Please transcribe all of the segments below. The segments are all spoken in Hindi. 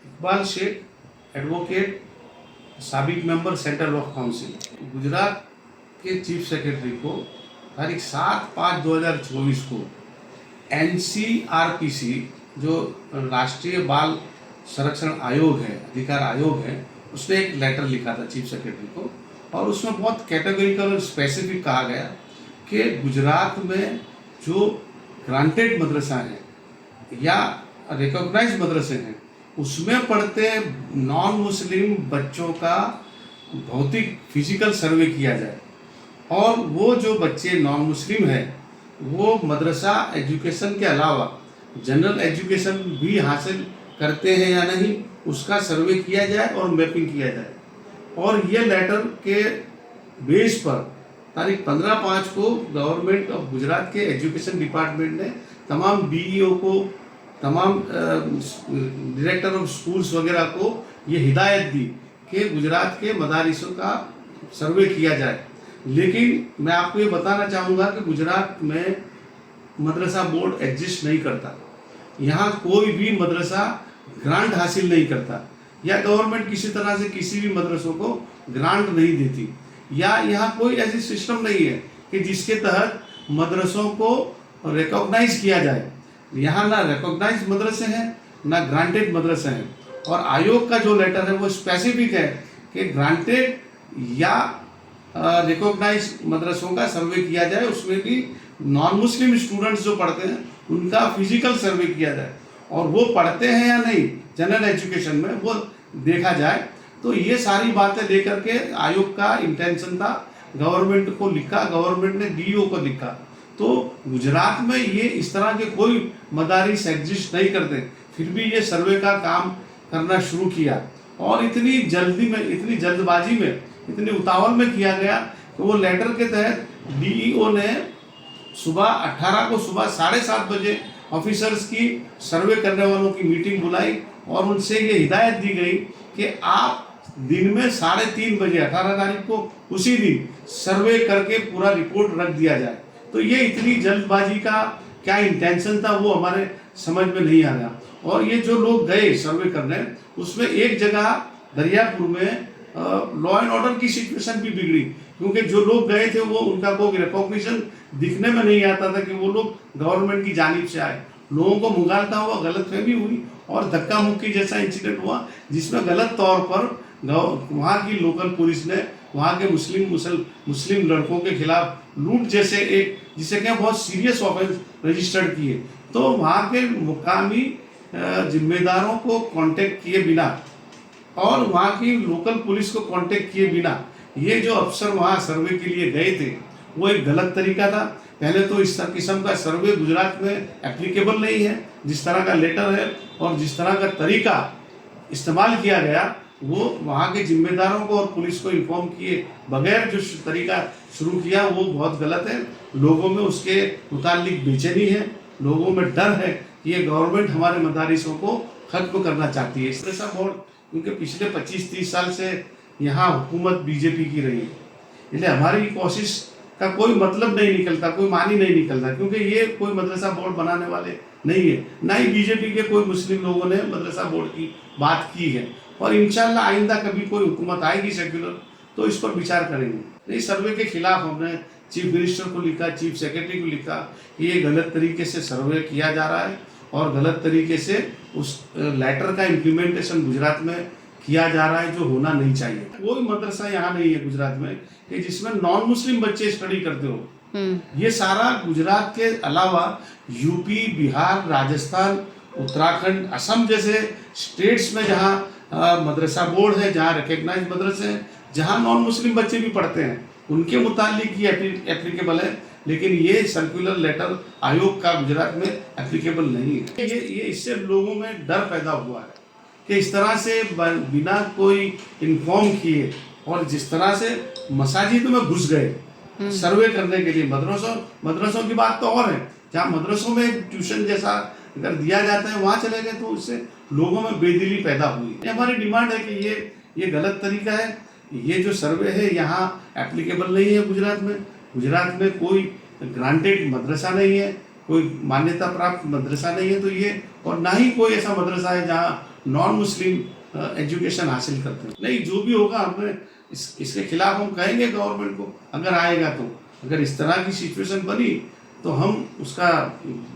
इकबाल शेख, एडवोकेट, साबिक member central law council. Gujarat के चीफ सेक्रेटरी को तारीख 7/5/2024 को NCRPC, जो राष्ट्रीय बाल संरक्षण आयोग है, अधिकार आयोग है, उसने एक लेटर लिखा था चीफ सेक्रेटरी को, और उसमें बहुत कैटेगरिकल और स्पेसिफिक कहा गया कि गुजरात में जो ग्रांटेड मदरसा है या रिकॉग्नाइज मदरसे हैं, उसमें पढ़ते नॉन मुस्लिम बच्चों का भौतिक फिजिकल सर्वे किया जाए, और वो जो बच्चे नॉन मुस्लिम हैं वो मदरसा एजुकेशन के अलावा जनरल एजुकेशन भी हासिल करते हैं या नहीं, उसका सर्वे किया जाए और मैपिंग किया जाए। और ये लेटर के बेस पर तारीख 15/5 को गवर्नमेंट ऑफ गुजरात के एजुकेशन डिपार्टमेंट ने तमाम BEO को, तमाम डायरेक्टर ऑफ स्कूल्स वगैरह को ये हिदायत दी कि गुजरात के मदारिसों का सर्वे किया जाए। लेकिन मैं आपको ये बताना चाहूँगा कि गुजरात में मदरसा बोर्ड एग्जिस्ट नहीं करता। यहाँ कोई भी मदरसा ग्रांट हासिल नहीं करता, या गवर्नमेंट किसी तरह से किसी भी मदरसों को ग्रांट नहीं देती, या यहाँ कोई ऐसी सिस्टम नहीं है कि जिसके तहत मदरसों को रिकॉग्नाइज किया जाए। यहाँ ना रिकॉग्नाइज मदरसे हैं ना ग्रांटेड मदरसे हैं। और आयोग का जो लेटर है वो स्पेसिफिक है कि ग्रांटेड या रिकॉग्नाइज मदरसों का सर्वे किया जाए, उसमें भी नॉन मुस्लिम स्टूडेंट्स जो पढ़ते हैं उनका फिजिकल सर्वे किया जाए, और वो पढ़ते हैं या नहीं जनरल एजुकेशन में वो देखा जाए। तो ये सारी बातें लेकर के आयोग का इंटेंशन था, गवर्नमेंट को लिखा, गवर्नमेंट ने DO को लिखा। तो गुजरात में ये इस तरह के कोई मदारिस एग्जिस्ट नहीं करते, फिर भी ये सर्वे का काम करना शुरू किया, और इतनी जल्दी में, इतनी जल्दबाजी में, इतनी उतावल में किया गया कि वो लेटर के तहत DEO ने सुबह 18 को सुबह 7:30 बजे ऑफिसर्स की सर्वे करने वालों की मीटिंग बुलाई, और उनसे ये हिदायत दी गई कि आप दिन में 3:30 बजे 18 तारीख को उसी दिन सर्वे करके पूरा रिपोर्ट रख दिया जाए। तो ये इतनी जल्दबाजी का क्या इंटेंशन था वो हमारे समझ में नहीं आ रहा। और ये जो लोग गए सर्वे करने, उसमें एक जगह दरियापुर में लॉ एंड ऑर्डर की सिचुएशन भी बिगड़ी, क्योंकि जो लोग गए थे वो उनका कोई रिकॉग्निशन दिखने में नहीं आता था कि वो लोग गवर्नमेंट की जानिब से आए। लोगों को मुगालता हुआ गलतफहमी हुई और धक्का मुक्की जैसा इंसिडेंट हुआ, जिसमें गलत तौर पर वहाँ की लोकल पुलिस ने वहाँ के मुस्लिम लड़कों के खिलाफ लूट जैसे एक, जिसे क्या बहुत सीरियस ऑफेंस रजिस्टर्ड किए। तो वहाँ के मुकामी जिम्मेदारों को कांटेक्ट किए बिना और वहाँ की लोकल पुलिस को कांटेक्ट किए बिना ये जो अफसर वहाँ सर्वे के लिए गए थे वो एक गलत तरीका था। पहले तो इस किस्म का सर्वे गुजरात में एप्लीकेबल नहीं है, जिस तरह का लेटर है और जिस तरह का तरीका इस्तेमाल किया गया, वो वहाँ के जिम्मेदारों को और पुलिस को इन्फॉर्म किए बगैर जो तरीका शुरू किया वो बहुत गलत है। लोगों में उसके मुतालिक बेचैनी है, लोगों में डर है कि ये गवर्नमेंट हमारे मदारिसों को खत्म करना चाहती है। इस तरह सा बोर्ड, क्योंकि पिछले 25-30 साल से यहाँ हुकूमत बीजेपी की रही है, इसलिए हमारी कोशिश का कोई मतलब नहीं निकलता, कोई मानी नहीं निकलता, क्योंकि ये कोई मदरसा बोर्ड बनाने वाले नहीं है, ना ही बीजेपी के कोई मुस्लिम लोगों ने मदरसा बोर्ड की बात की है। और इंशाल्लाह आइंदा कभी कोई हुकूमत आएगी सेक्युलर तो इस पर विचार करेंगे। इस सर्वे के खिलाफ हमने चीफ मिनिस्टर को लिखा, चीफ सेक्रेटरी को लिखा कि ये गलत तरीके से सर्वे किया जा रहा है और गलत तरीके से उस लेटर का इम्प्लीमेंटेशन गुजरात में किया जा रहा है, जो होना नहीं चाहिए। कोई मदरसा यहाँ नहीं है गुजरात में कि जिसमें नॉन मुस्लिम बच्चे स्टडी करते हो। ये सारा गुजरात के अलावा यूपी, बिहार, राजस्थान, उत्तराखंड, असम जैसे स्टेट्स में जहाँ मदरसा बोर्ड है, जहाँ रिकग्नाइज मदरसे हैं, जहाँ नॉन मुस्लिम बच्चे भी पढ़ते हैं, उनके मुतालिक ये एप्लीकेबल है। लेकिन ये सर्कुलर लेटर आयोग का गुजरात में एप्लीकेबल नहीं है। ये इससे लोगों में डर पैदा हुआ है कि इस तरह से बिना कोई इन्फॉर्म किए और जिस तरह से मसाजिद में घुस गए सर्वे करने के लिए। मदरसों की बात तो और है, जहाँ मदरसों में ट्यूशन जैसा अगर दिया जाता है वहाँ चले गए तो उससे लोगों में बेदिली पैदा हुई। हमारी डिमांड है कि ये गलत तरीका है, ये जो सर्वे है यहाँ एप्लीकेबल नहीं है गुजरात में। गुजरात में कोई ग्रांटेड मदरसा नहीं है, कोई मान्यता प्राप्त मदरसा नहीं है, तो ये, और ना ही कोई ऐसा मदरसा है जहाँ नॉन मुस्लिम एजुकेशन हासिल करते हैं। नहीं, जो भी होगा हमें इसके खिलाफ हम कहेंगे गवर्नमेंट को, अगर आएगा तो। अगर इस तरह की सिचुएशन बनी तो हम उसका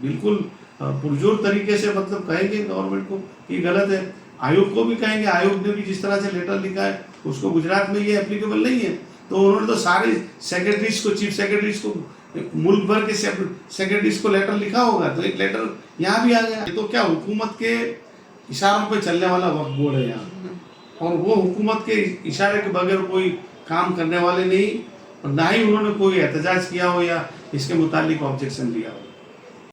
बिल्कुल पुरजोर तरीके से मतलब कहेंगे गवर्नमेंट को कि गलत है। आयोग को भी कहेंगे, आयोग ने भी जिस तरह से लेटर लिखा है उसको गुजरात में ये एप्लीकेबल नहीं है, तो उन्होंने तो सारे सेक्रेटरीज को, चीफ सेक्रेटरीज को, मुल्क भर के सेक्रेटरीज को लेटर लिखा होगा, तो एक लेटर यहाँ भी आ गया। तो क्या हुकूमत के इशारों पे चलने वाला वक्फ बोर्ड है यहाँ, और वो हुकूमत के इशारे के बगैर कोई काम करने वाले नहीं, और ना ही उन्होंने कोई एहतजाज किया हो या इसके मुतालिक ऑब्जेक्शन लिया हो।